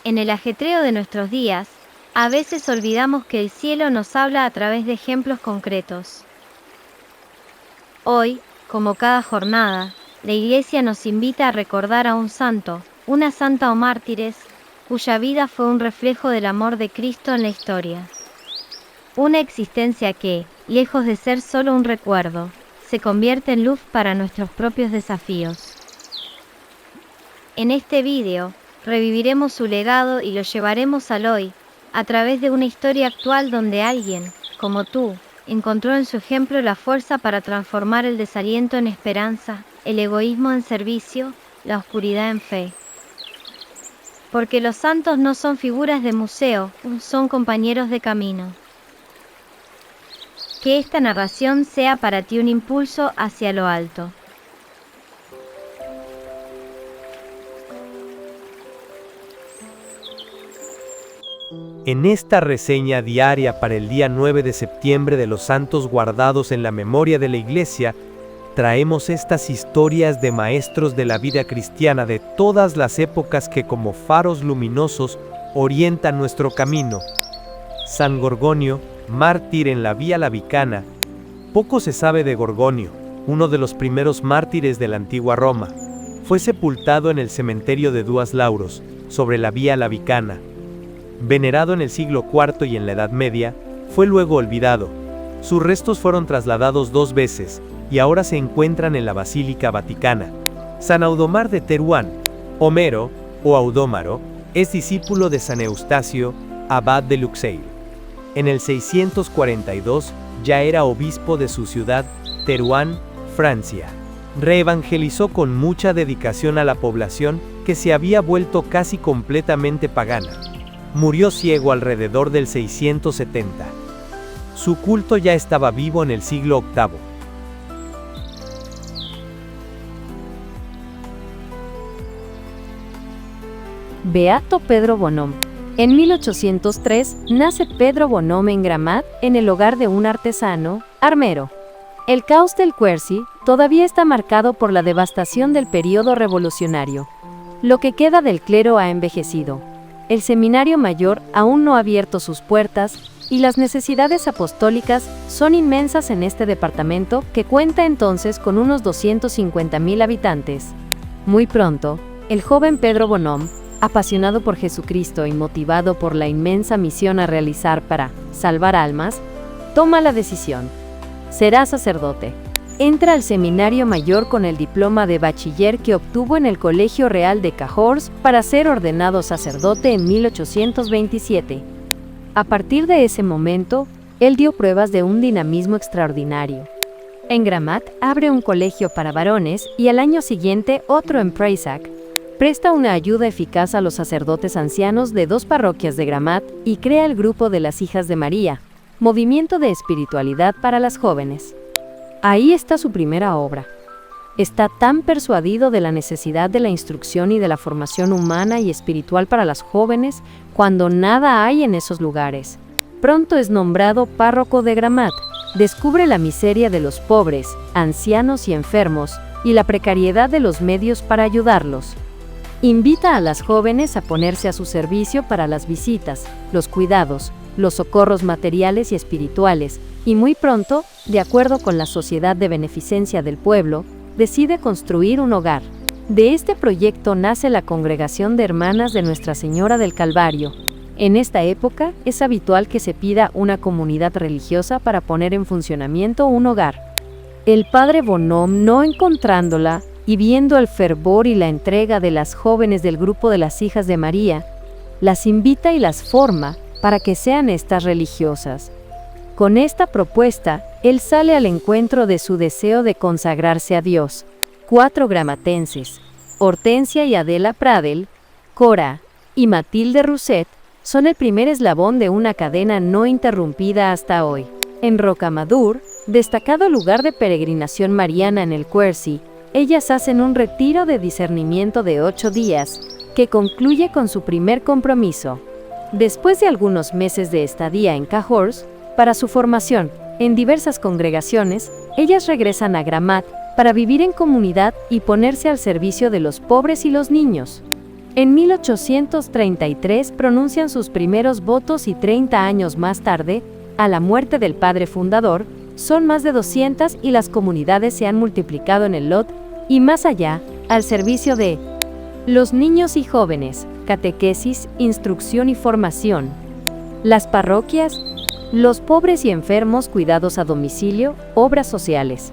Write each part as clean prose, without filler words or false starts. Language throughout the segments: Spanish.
En el ajetreo de nuestros días, a veces olvidamos que el cielo nos habla a través de ejemplos concretos. Hoy, como cada jornada, la Iglesia nos invita a recordar a un santo, una santa o mártires, cuya vida fue un reflejo del amor de Cristo en la historia. Una existencia que, lejos de ser solo un recuerdo, se convierte en luz para nuestros propios desafíos. En este vídeo, reviviremos su legado y lo llevaremos al hoy, a través de una historia actual donde alguien, como tú, encontró en su ejemplo la fuerza para transformar el desaliento en esperanza, el egoísmo en servicio, la oscuridad en fe. Porque los santos no son figuras de museo, son compañeros de camino. Que esta narración sea para ti un impulso hacia lo alto. En esta reseña diaria para el día 9 de septiembre de los santos guardados en la memoria de la Iglesia, traemos estas historias de maestros de la vida cristiana de todas las épocas que como faros luminosos orientan nuestro camino. San Gorgonio, mártir en la Vía Lavicana. Poco se sabe de Gorgonio, uno de los primeros mártires de la antigua Roma. Fue sepultado en el cementerio de Duas Lauros, sobre la Vía Lavicana. Venerado en el siglo IV y en la Edad Media, fue luego olvidado. Sus restos fueron trasladados 2 veces, y ahora se encuentran en la Basílica Vaticana. San Audomar de Teruán, Homero, o Audómaro, es discípulo de San Eustacio, abad de Luxeuil. En el 642 ya era obispo de su ciudad, Teruán, Francia. Reevangelizó con mucha dedicación a la población que se había vuelto casi completamente pagana. Murió ciego alrededor del 670. Su culto ya estaba vivo en el siglo VIII. Beato Pedro Bonhomme. En 1803 nace Pedro Bonhomme en Gramat, en el hogar de un artesano, armero. El caos del Quercy todavía está marcado por la devastación del período revolucionario. Lo que queda del clero ha envejecido. El seminario mayor aún no ha abierto sus puertas y las necesidades apostólicas son inmensas en este departamento que cuenta entonces con unos 250.000 habitantes. Muy pronto, el joven Pedro Bonhomme, apasionado por Jesucristo y motivado por la inmensa misión a realizar para salvar almas, toma la decisión. Será sacerdote. Entra al seminario mayor con el diploma de bachiller que obtuvo en el Colegio Real de Cahors para ser ordenado sacerdote en 1827. A partir de ese momento, él dio pruebas de un dinamismo extraordinario. En Gramat abre un colegio para varones y al año siguiente otro en Prayssac. Presta una ayuda eficaz a los sacerdotes ancianos de 2 parroquias de Gramat y crea el grupo de las Hijas de María, movimiento de espiritualidad para las jóvenes. Ahí está su primera obra. Está tan persuadido de la necesidad de la instrucción y de la formación humana y espiritual para las jóvenes cuando nada hay en esos lugares. Pronto es nombrado párroco de Gramat. Descubre la miseria de los pobres, ancianos y enfermos y la precariedad de los medios para ayudarlos. Invita a las jóvenes a ponerse a su servicio para las visitas, los cuidados, los socorros materiales y espirituales, y muy pronto, de acuerdo con la Sociedad de Beneficencia del Pueblo, decide construir un hogar. De este proyecto nace la Congregación de Hermanas de Nuestra Señora del Calvario. En esta época es habitual que se pida una comunidad religiosa para poner en funcionamiento un hogar. El padre Bonhomme, no encontrándola y viendo el fervor y la entrega de las jóvenes del grupo de las Hijas de María, las invita y las forma para que sean estas religiosas. Con esta propuesta, él sale al encuentro de su deseo de consagrarse a Dios. 4 gramatenses, Hortensia y Adela Pradel, Cora y Matilde Rousset, son el primer eslabón de una cadena no interrumpida hasta hoy. En Rocamadour, destacado lugar de peregrinación mariana en el Quercy, ellas hacen un retiro de discernimiento de 8 días, que concluye con su primer compromiso. Después de algunos meses de estadía en Cahors, para su formación en diversas congregaciones, ellas regresan a Gramat para vivir en comunidad y ponerse al servicio de los pobres y los niños. En 1833 pronuncian sus primeros votos y 30 años más tarde, a la muerte del padre fundador, son más de 200 y las comunidades se han multiplicado en el Lot y más allá, al servicio de los niños y jóvenes, catequesis, instrucción y formación. Las parroquias, los pobres y enfermos cuidados a domicilio, obras sociales.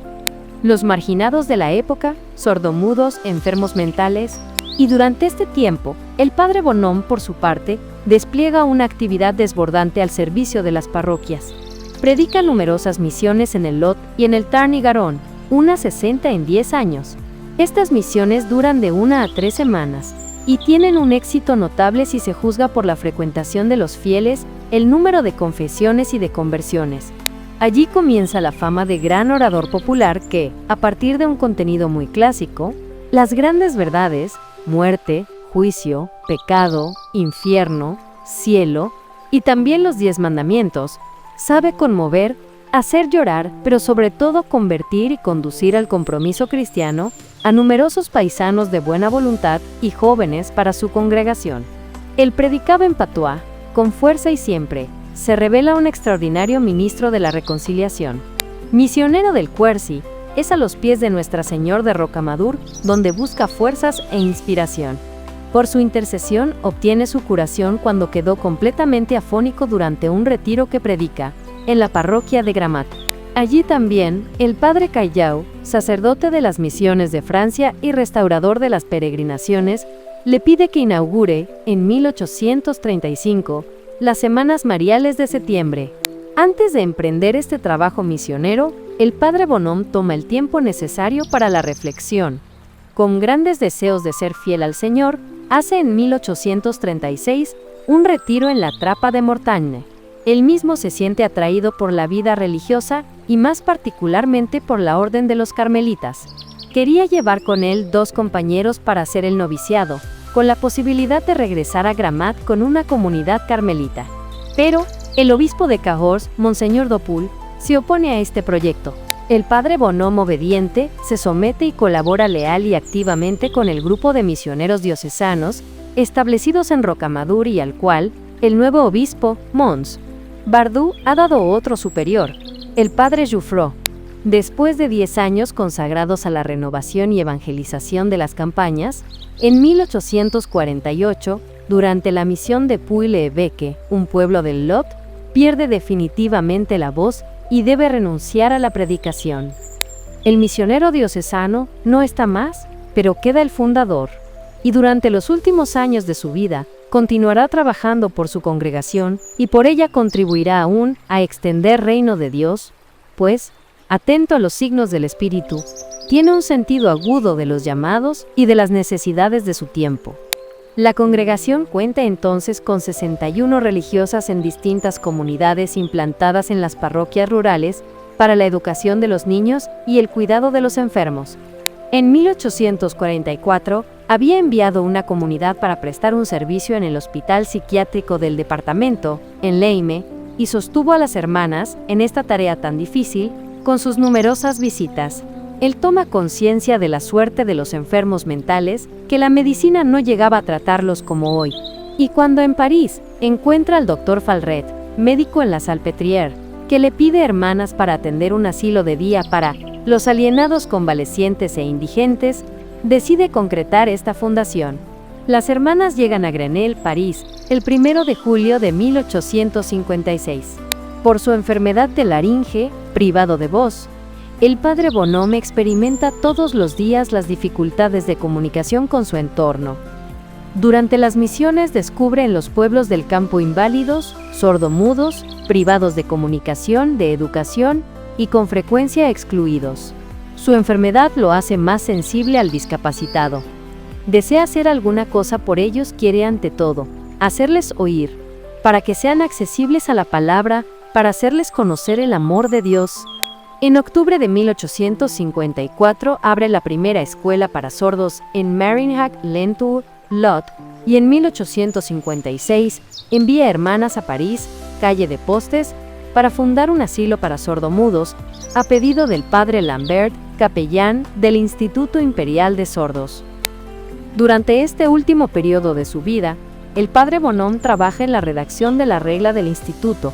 Los marginados de la época, sordomudos, enfermos mentales. Y durante este tiempo, el padre Bonhomme, por su parte, despliega una actividad desbordante al servicio de las parroquias. Predica numerosas misiones en el Lot y en el Tarn-y-Garonne, unas 60 en 10 años. Estas misiones duran de 1 a 3 semanas y tienen un éxito notable si se juzga por la frecuentación de los fieles, el número de confesiones y de conversiones. Allí comienza la fama de gran orador popular que, a partir de un contenido muy clásico, las grandes verdades, muerte, juicio, pecado, infierno, cielo y también los 10 mandamientos, sabe conmover, hacer llorar, pero sobre todo convertir y conducir al compromiso cristiano a numerosos paisanos de buena voluntad y jóvenes para su congregación. Él predicaba en patois, con fuerza y siempre, se revela un extraordinario ministro de la reconciliación. Misionero del Quercy, es a los pies de Nuestra Señor de Rocamadour, donde busca fuerzas e inspiración. Por su intercesión obtiene su curación cuando quedó completamente afónico durante un retiro que predica en la parroquia de Gramat. Allí también, el padre Callao, sacerdote de las misiones de Francia y restaurador de las peregrinaciones, le pide que inaugure, en 1835, las Semanas Mariales de septiembre. Antes de emprender este trabajo misionero, el padre Bonhomme toma el tiempo necesario para la reflexión. Con grandes deseos de ser fiel al Señor, hace en 1836 un retiro en la Trapa de Mortagne. Él mismo se siente atraído por la vida religiosa y más particularmente por la orden de los carmelitas. Quería llevar con él 2 compañeros para hacer el noviciado, con la posibilidad de regresar a Gramat con una comunidad carmelita. Pero el obispo de Cahors, Monseñor Dopul, se opone a este proyecto. El padre Bonhomme, obediente, se somete y colabora leal y activamente con el grupo de misioneros diocesanos establecidos en Rocamadour y al cual el nuevo obispo, Mons Bardou, ha dado otro superior, el padre Jouffroy. Después de 10 años consagrados a la renovación y evangelización de las campañas, en 1848, durante la misión de Puy-l'Évêque, un pueblo del Lot, pierde definitivamente la voz y debe renunciar a la predicación. El misionero diocesano no está más, pero queda el fundador, y durante los últimos años de su vida, continuará trabajando por su congregación y por ella contribuirá aún a extender reino de Dios, pues, atento a los signos del Espíritu, tiene un sentido agudo de los llamados y de las necesidades de su tiempo. La congregación cuenta entonces con 61 religiosas en distintas comunidades implantadas en las parroquias rurales para la educación de los niños y el cuidado de los enfermos. En 1844 había enviado una comunidad para prestar un servicio en el hospital psiquiátrico del departamento, en Leime, y sostuvo a las hermanas, en esta tarea tan difícil, con sus numerosas visitas. Él toma conciencia de la suerte de los enfermos mentales, que la medicina no llegaba a tratarlos como hoy. Y cuando en París encuentra al doctor Falret, médico en la Salpêtrière, que le pide hermanas para atender un asilo de día para los alienados convalecientes e indigentes, decide concretar esta fundación. Las hermanas llegan a Grenelle, París, el 1 de julio de 1856. Por su enfermedad de laringe, privado de voz, el padre Bonhomme experimenta todos los días las dificultades de comunicación con su entorno. Durante las misiones descubre en los pueblos del campo inválidos, sordomudos, privados de comunicación, de educación y con frecuencia excluidos. Su enfermedad lo hace más sensible al discapacitado. Desea hacer alguna cosa por ellos, quiere ante todo hacerles oír, para que sean accesibles a la palabra, para hacerles conocer el amor de Dios. En octubre de 1854 abre la primera escuela para sordos en Marignhac-Lentour, Lot, y en 1856 envía hermanas a París, calle de Postes, para fundar un asilo para sordomudos, a pedido del padre Lambert, capellán del Instituto Imperial de Sordos. Durante este último periodo de su vida, el padre Bonhomme trabaja en la redacción de la regla del instituto,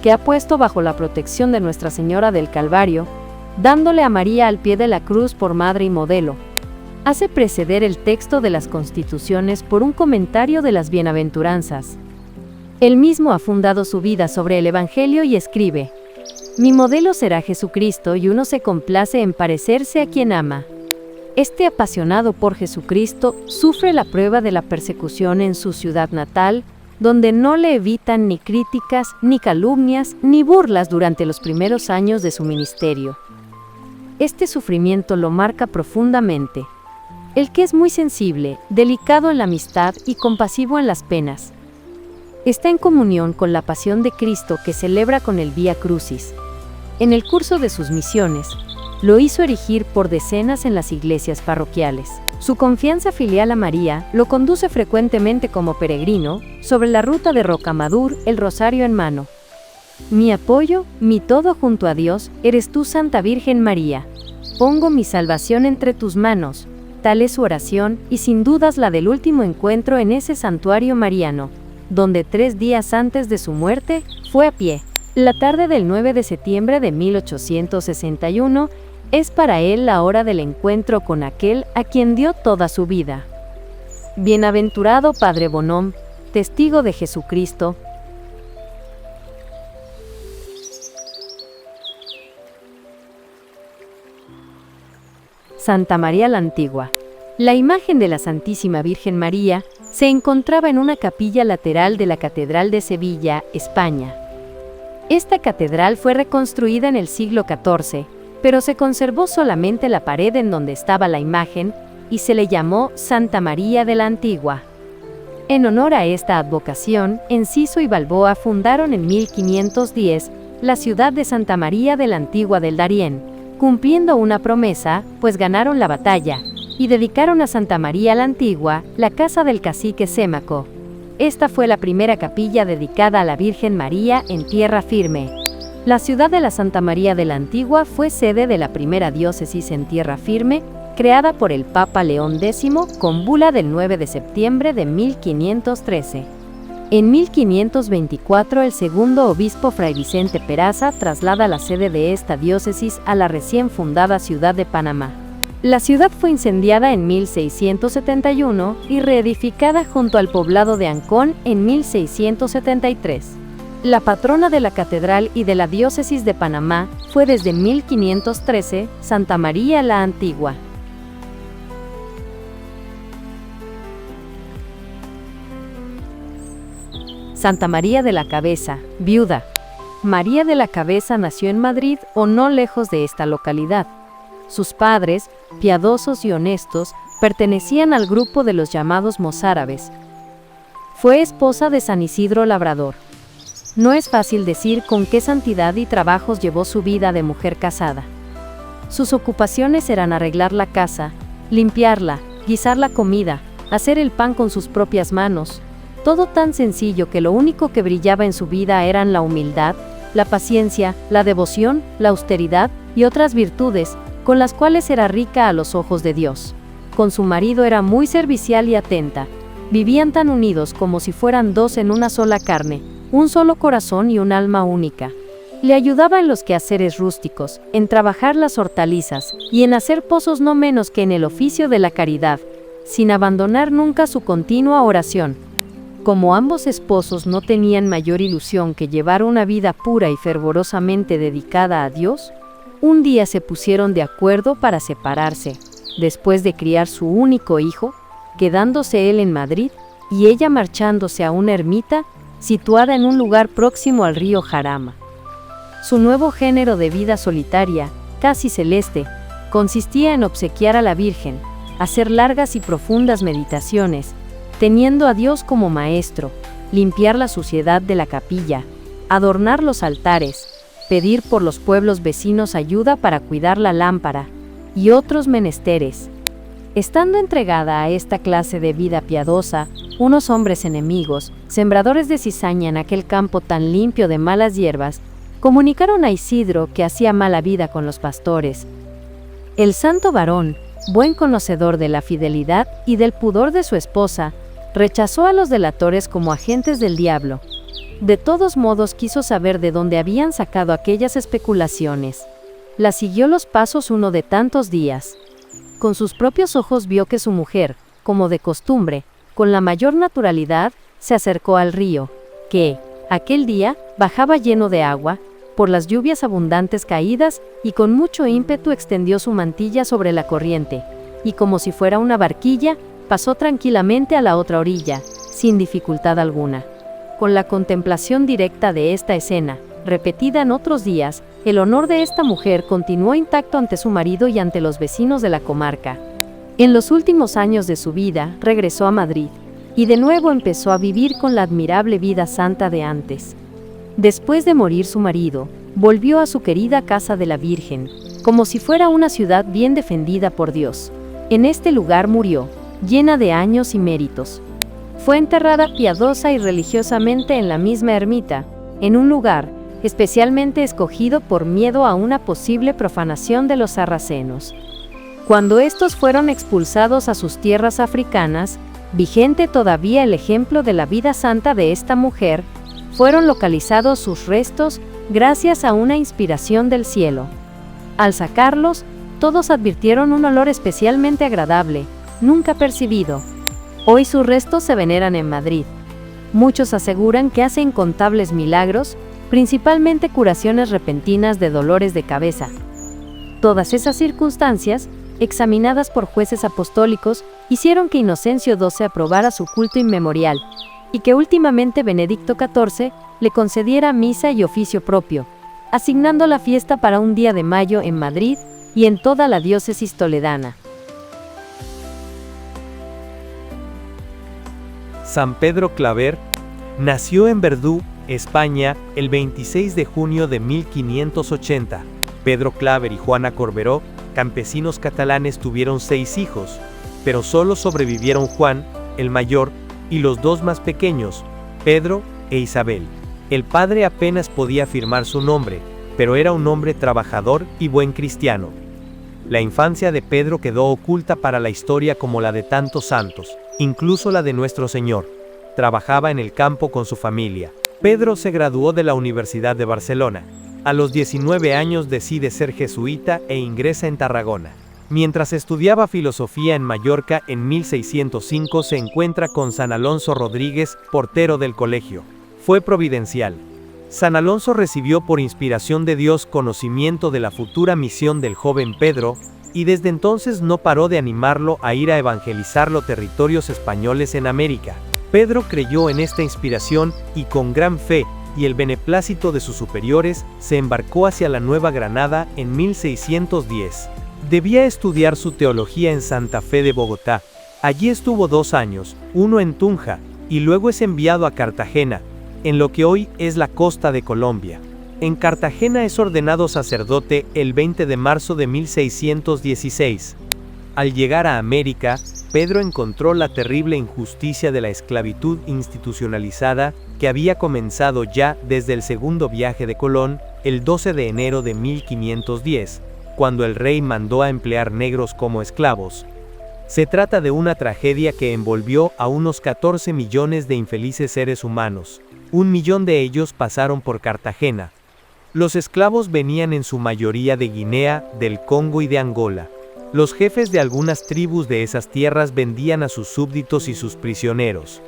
que ha puesto bajo la protección de Nuestra Señora del Calvario, dándole a María al pie de la cruz por madre y modelo. Hace preceder el texto de las Constituciones por un comentario de las Bienaventuranzas. Él mismo ha fundado su vida sobre el Evangelio y escribe: «Mi modelo será Jesucristo y uno se complace en parecerse a quien ama». Este apasionado por Jesucristo sufre la prueba de la persecución en su ciudad natal, donde no le evitan ni críticas, ni calumnias, ni burlas durante los primeros años de su ministerio. Este sufrimiento lo marca profundamente. El que es muy sensible, delicado en la amistad y compasivo en las penas. Está en comunión con la pasión de Cristo que celebra con el Vía Crucis. En el curso de sus misiones, lo hizo erigir por decenas en las iglesias parroquiales. Su confianza filial a María lo conduce frecuentemente como peregrino sobre la ruta de Rocamadour, el rosario en mano. Mi apoyo, mi todo junto a Dios, eres tú, Santa Virgen María. Pongo mi salvación entre tus manos. Tal es su oración y sin dudas la del último encuentro en ese santuario mariano, donde 3 días antes de su muerte fue a pie. La tarde del 9 de septiembre de 1861 es para él la hora del encuentro con aquel a quien dio toda su vida. Bienaventurado Padre Bonhomme, testigo de Jesucristo. Santa María la Antigua. La imagen de la Santísima Virgen María se encontraba en una capilla lateral de la Catedral de Sevilla, España. Esta catedral fue reconstruida en el siglo XIV, pero se conservó solamente la pared en donde estaba la imagen y se le llamó Santa María de la Antigua. En honor a esta advocación, Enciso y Balboa fundaron en 1510 la ciudad de Santa María de la Antigua del Darién, cumpliendo una promesa, pues ganaron la batalla, y dedicaron a Santa María la Antigua la casa del cacique Sémaco. Esta fue la primera capilla dedicada a la Virgen María en tierra firme. La ciudad de la Santa María de la Antigua fue sede de la primera diócesis en tierra firme, creada por el Papa León X con bula del 9 de septiembre de 1513. En 1524 el segundo obispo Fray Vicente Peraza traslada la sede de esta diócesis a la recién fundada ciudad de Panamá. La ciudad fue incendiada en 1671 y reedificada junto al poblado de Ancón en 1673. La patrona de la catedral y de la diócesis de Panamá fue desde 1513 Santa María la Antigua. Santa María de la Cabeza, viuda. María de la Cabeza nació en Madrid o no lejos de esta localidad. Sus padres, piadosos y honestos, pertenecían al grupo de los llamados mozárabes. Fue esposa de San Isidro Labrador. No es fácil decir con qué santidad y trabajos llevó su vida de mujer casada. Sus ocupaciones eran arreglar la casa, limpiarla, guisar la comida, hacer el pan con sus propias manos, todo tan sencillo que lo único que brillaba en su vida eran la humildad, la paciencia, la devoción, la austeridad y otras virtudes, con las cuales era rica a los ojos de Dios. Con su marido era muy servicial y atenta. Vivían tan unidos como si fueran dos en una sola carne, un solo corazón y un alma única. Le ayudaba en los quehaceres rústicos, en trabajar las hortalizas y en hacer pozos no menos que en el oficio de la caridad, sin abandonar nunca su continua oración. Como ambos esposos no tenían mayor ilusión que llevar una vida pura y fervorosamente dedicada a Dios, un día se pusieron de acuerdo para separarse, después de criar su único hijo, quedándose él en Madrid y ella marchándose a una ermita situada en un lugar próximo al río Jarama. Su nuevo género de vida solitaria, casi celeste, consistía en obsequiar a la Virgen, hacer largas y profundas meditaciones, teniendo a Dios como maestro, limpiar la suciedad de la capilla, adornar los altares, pedir por los pueblos vecinos ayuda para cuidar la lámpara, y otros menesteres. Estando entregada a esta clase de vida piadosa, unos hombres enemigos, sembradores de cizaña en aquel campo tan limpio de malas hierbas, comunicaron a Isidro que hacía mala vida con los pastores. El santo varón, buen conocedor de la fidelidad y del pudor de su esposa, rechazó a los delatores como agentes del diablo. De todos modos quiso saber de dónde habían sacado aquellas especulaciones. La siguió los pasos uno de tantos días. Con sus propios ojos vio que su mujer, como de costumbre, con la mayor naturalidad, se acercó al río, que, aquel día, bajaba lleno de agua, por las lluvias abundantes caídas, y con mucho ímpetu extendió su mantilla sobre la corriente, y como si fuera una barquilla, pasó tranquilamente a la otra orilla, sin dificultad alguna. Con la contemplación directa de esta escena, repetida en otros días, el honor de esta mujer continuó intacto ante su marido y ante los vecinos de la comarca. En los últimos años de su vida, regresó a Madrid, y de nuevo empezó a vivir con la admirable vida santa de antes. Después de morir su marido, volvió a su querida casa de la Virgen, como si fuera una ciudad bien defendida por Dios. En este lugar murió, llena de años y méritos. Fue enterrada piadosa y religiosamente en la misma ermita, en un lugar especialmente escogido por miedo a una posible profanación de los sarracenos. Cuando estos fueron expulsados a sus tierras africanas, vigente todavía el ejemplo de la vida santa de esta mujer, fueron localizados sus restos gracias a una inspiración del cielo. Al sacarlos, todos advirtieron un olor especialmente agradable, nunca percibido. Hoy sus restos se veneran en Madrid. Muchos aseguran que hace incontables milagros, principalmente curaciones repentinas de dolores de cabeza. Todas esas circunstancias, examinadas por jueces apostólicos, hicieron que Inocencio XII aprobara su culto inmemorial, y que últimamente Benedicto XIV le concediera misa y oficio propio, asignando la fiesta para un día de mayo en Madrid y en toda la diócesis toledana. San Pedro Claver nació en Verdú, España, el 26 de junio de 1580. Pedro Claver y Juana Corberó, campesinos catalanes, tuvieron 6 hijos, pero solo sobrevivieron Juan, el mayor, y los 2 más pequeños, Pedro e Isabel. El padre apenas podía afirmar su nombre, pero era un hombre trabajador y buen cristiano. La infancia de Pedro quedó oculta para la historia como la de tantos santos, incluso la de nuestro Señor. Trabajaba en el campo con su familia. Pedro se graduó de la Universidad de Barcelona. A los 19 años decide ser jesuita e ingresa en Tarragona. Mientras estudiaba filosofía en Mallorca en 1605 se encuentra con San Alonso Rodríguez, portero del colegio. Fue providencial. San Alonso recibió por inspiración de Dios conocimiento de la futura misión del joven Pedro, y desde entonces no paró de animarlo a ir a evangelizar los territorios españoles en América. Pedro creyó en esta inspiración y con gran fe y el beneplácito de sus superiores, se embarcó hacia la Nueva Granada en 1610. Debía estudiar su teología en Santa Fe de Bogotá. Allí estuvo 2 años, uno en Tunja, y luego es enviado a Cartagena, en lo que hoy es la costa de Colombia. En Cartagena es ordenado sacerdote el 20 de marzo de 1616. Al llegar a América, Pedro encontró la terrible injusticia de la esclavitud institucionalizada que había comenzado ya desde el segundo viaje de Colón, el 12 de enero de 1510, cuando el rey mandó a emplear negros como esclavos. Se trata de una tragedia que envolvió a unos 14 millones de infelices seres humanos. 1 millón de ellos pasaron por Cartagena. Los esclavos venían en su mayoría de Guinea, del Congo y de Angola. Los jefes de algunas tribus de esas tierras vendían a sus súbditos y sus prisioneros.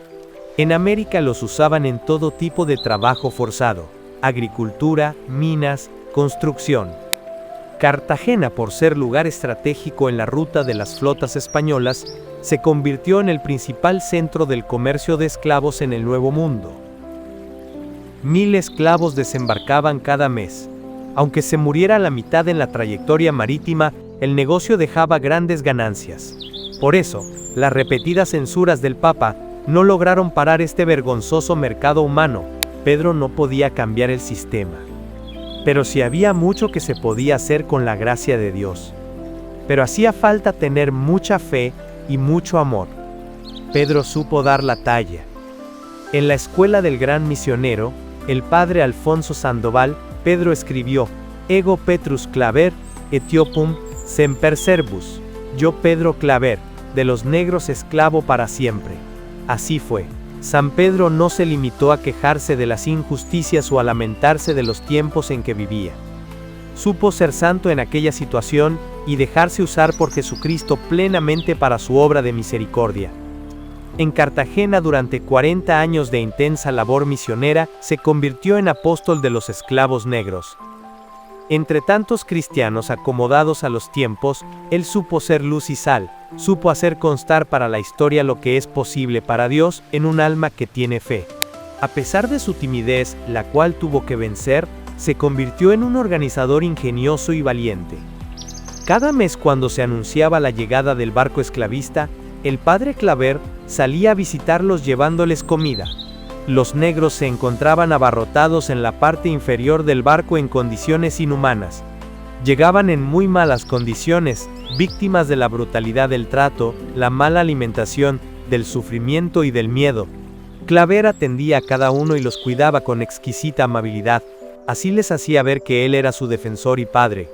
En América los usaban en todo tipo de trabajo forzado: agricultura, minas, construcción. Cartagena, por ser lugar estratégico en la ruta de las flotas españolas, se convirtió en el principal centro del comercio de esclavos en el Nuevo Mundo. 1000 esclavos desembarcaban cada mes. Aunque se muriera la mitad en la trayectoria marítima, el negocio dejaba grandes ganancias. Por eso, las repetidas censuras del Papa no lograron parar este vergonzoso mercado humano. Pedro no podía cambiar el sistema. Pero sí había mucho que se podía hacer con la gracia de Dios. Pero hacía falta tener mucha fe y mucho amor. Pedro supo dar la talla. En la escuela del gran misionero, el padre Alfonso Sandoval, Pedro escribió: Ego Petrus Claver, Etiopum, semper servus. Yo Pedro Claver, de los negros esclavo para siempre. Así fue. San Pedro no se limitó a quejarse de las injusticias o a lamentarse de los tiempos en que vivía. Supo ser santo en aquella situación y dejarse usar por Jesucristo plenamente para su obra de misericordia. En Cartagena, durante 40 años de intensa labor misionera, se convirtió en apóstol de los esclavos negros. Entre tantos cristianos acomodados a los tiempos, él supo ser luz y sal, supo hacer constar para la historia lo que es posible para Dios en un alma que tiene fe. A pesar de su timidez, la cual tuvo que vencer, se convirtió en un organizador ingenioso y valiente. Cada mes, cuando se anunciaba la llegada del barco esclavista, el padre Claver salía a visitarlos llevándoles comida. Los negros se encontraban abarrotados en la parte inferior del barco en condiciones inhumanas. Llegaban en muy malas condiciones, víctimas de la brutalidad del trato, la mala alimentación, del sufrimiento y del miedo. Claver atendía a cada uno y los cuidaba con exquisita amabilidad. Así les hacía ver que él era su defensor y padre.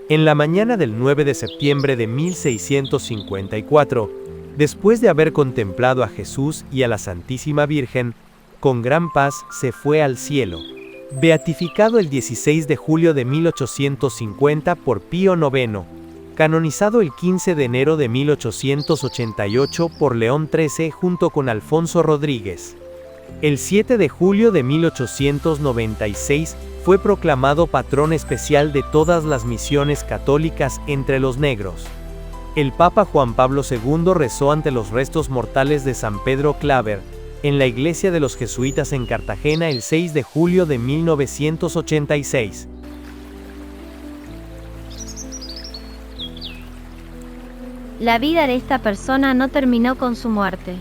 En la mañana del 9 de septiembre de 1654, después de haber contemplado a Jesús y a la Santísima Virgen, con gran paz se fue al cielo. Beatificado el 16 de julio de 1850 por Pío IX, canonizado el 15 de enero de 1888 por León XIII junto con Alfonso Rodríguez. El 7 de julio de 1896 fue proclamado patrón especial de todas las misiones católicas entre los negros. El Papa Juan Pablo II rezó ante los restos mortales de San Pedro Claver, en la iglesia de los jesuitas en Cartagena el 6 de julio de 1986. La vida de esta persona no terminó con su muerte,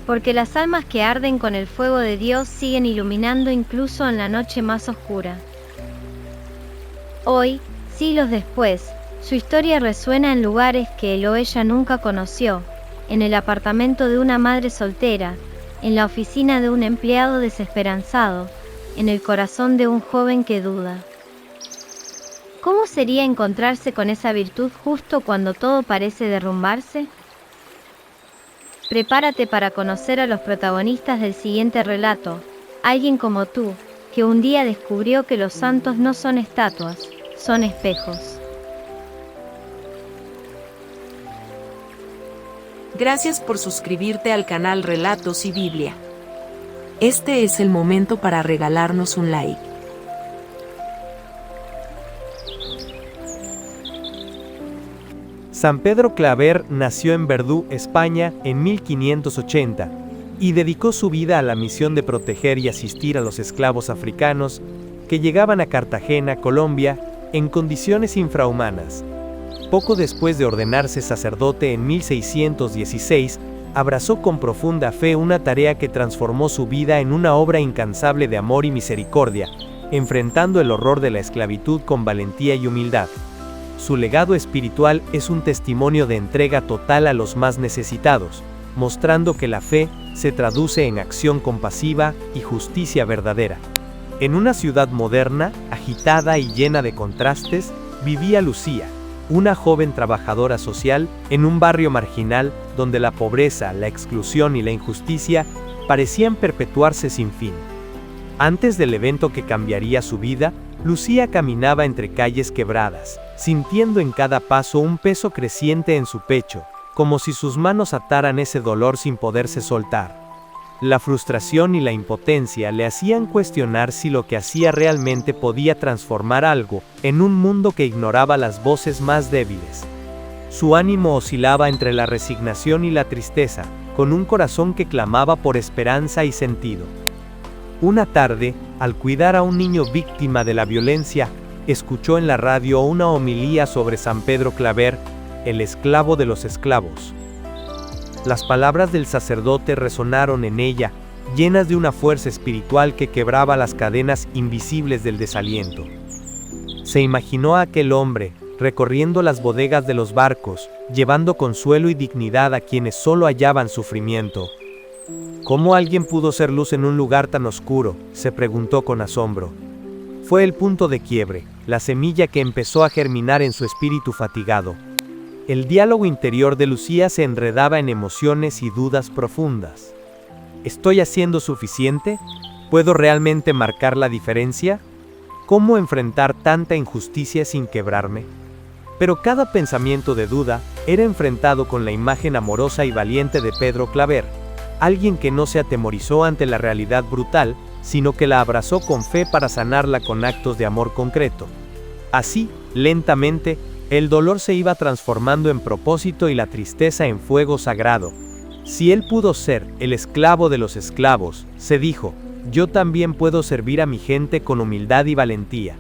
porque las almas que arden con el fuego de Dios siguen iluminando incluso en la noche más oscura. Hoy, siglos después, su historia resuena en lugares que él o ella nunca conoció, en el apartamento de una madre soltera, en la oficina de un empleado desesperanzado, en el corazón de un joven que duda. ¿Cómo sería encontrarse con esa virtud justo cuando todo parece derrumbarse? Prepárate para conocer a los protagonistas del siguiente relato, alguien como tú, que un día descubrió que los santos no son estatuas, son espejos. Gracias por suscribirte al canal Relatos y Biblia. Este es el momento para regalarnos un like. San Pedro Claver nació en Verdú, España, en 1580, y dedicó su vida a la misión de proteger y asistir a los esclavos africanos que llegaban a Cartagena, Colombia, en condiciones infrahumanas. Poco después de ordenarse sacerdote en 1616, abrazó con profunda fe una tarea que transformó su vida en una obra incansable de amor y misericordia, enfrentando el horror de la esclavitud con valentía y humildad. Su legado espiritual es un testimonio de entrega total a los más necesitados, mostrando que la fe se traduce en acción compasiva y justicia verdadera. En una ciudad moderna, agitada y llena de contrastes, vivía Lucía, una joven trabajadora social, en un barrio marginal donde la pobreza, la exclusión y la injusticia parecían perpetuarse sin fin. Antes del evento que cambiaría su vida, Lucía caminaba entre calles quebradas, sintiendo en cada paso un peso creciente en su pecho, como si sus manos ataran ese dolor sin poderse soltar. La frustración y la impotencia le hacían cuestionar si lo que hacía realmente podía transformar algo en un mundo que ignoraba las voces más débiles. Su ánimo oscilaba entre la resignación y la tristeza, con un corazón que clamaba por esperanza y sentido. Una tarde, al cuidar a un niño víctima de la violencia, escuchó en la radio una homilía sobre San Pedro Claver, el esclavo de los esclavos. Las palabras del sacerdote resonaron en ella, llenas de una fuerza espiritual que quebraba las cadenas invisibles del desaliento. Se imaginó a aquel hombre, recorriendo las bodegas de los barcos, llevando consuelo y dignidad a quienes solo hallaban sufrimiento. ¿Cómo alguien pudo ser luz en un lugar tan oscuro?, se preguntó con asombro. Fue el punto de quiebre, la semilla que empezó a germinar en su espíritu fatigado. El diálogo interior de Lucía se enredaba en emociones y dudas profundas. ¿Estoy haciendo suficiente? ¿Puedo realmente marcar la diferencia? ¿Cómo enfrentar tanta injusticia sin quebrarme? Pero cada pensamiento de duda era enfrentado con la imagen amorosa y valiente de Pedro Claver, alguien que no se atemorizó ante la realidad brutal, sino que la abrazó con fe para sanarla con actos de amor concreto. Así, lentamente, el dolor se iba transformando en propósito y la tristeza en fuego sagrado. Si él pudo ser el esclavo de los esclavos, se dijo, yo también puedo servir a mi gente con humildad y valentía.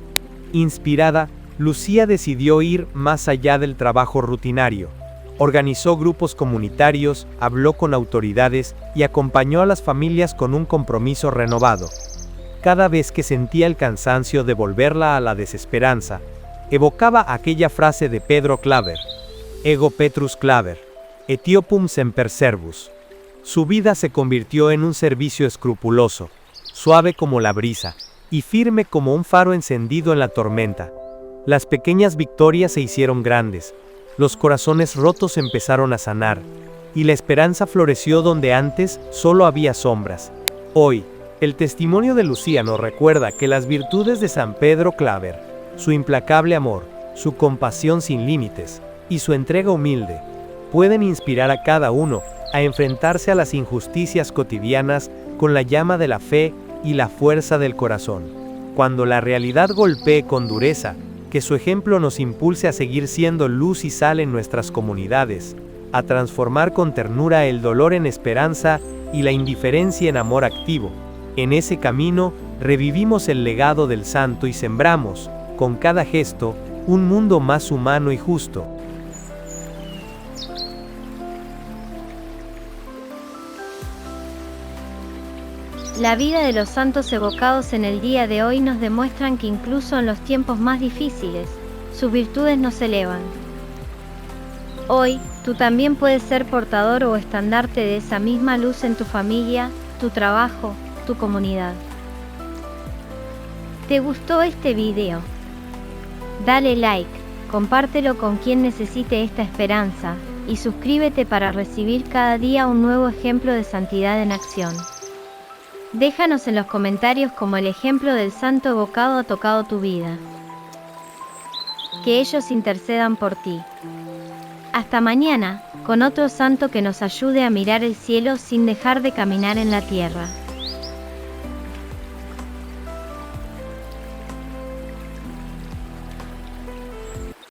Inspirada, Lucía decidió ir más allá del trabajo rutinario. Organizó grupos comunitarios, habló con autoridades y acompañó a las familias con un compromiso renovado. Cada vez que sentía el cansancio de volverla a la desesperanza, evocaba aquella frase de Pedro Claver: Ego Petrus Claver, Etiopum semper servus. Su vida se convirtió en un servicio escrupuloso, suave como la brisa, y firme como un faro encendido en la tormenta. Las pequeñas victorias se hicieron grandes, los corazones rotos empezaron a sanar, y la esperanza floreció donde antes solo había sombras. Hoy, el testimonio de Lucía nos recuerda que las virtudes de San Pedro Claver, su implacable amor, su compasión sin límites, y su entrega humilde, pueden inspirar a cada uno a enfrentarse a las injusticias cotidianas con la llama de la fe y la fuerza del corazón. Cuando la realidad golpee con dureza, que su ejemplo nos impulse a seguir siendo luz y sal en nuestras comunidades, a transformar con ternura el dolor en esperanza y la indiferencia en amor activo. En ese camino, revivimos el legado del santo y sembramos, con cada gesto, un mundo más humano y justo. La vida de los santos evocados en el día de hoy nos demuestran que incluso en los tiempos más difíciles, sus virtudes nos elevan. Hoy, tú también puedes ser portador o estandarte de esa misma luz en tu familia, tu trabajo, tu comunidad. ¿Te gustó este video? Dale like, compártelo con quien necesite esta esperanza, y suscríbete para recibir cada día un nuevo ejemplo de santidad en acción. Déjanos en los comentarios cómo el ejemplo del santo evocado ha tocado tu vida. Que ellos intercedan por ti. Hasta mañana, con otro santo que nos ayude a mirar el cielo sin dejar de caminar en la tierra.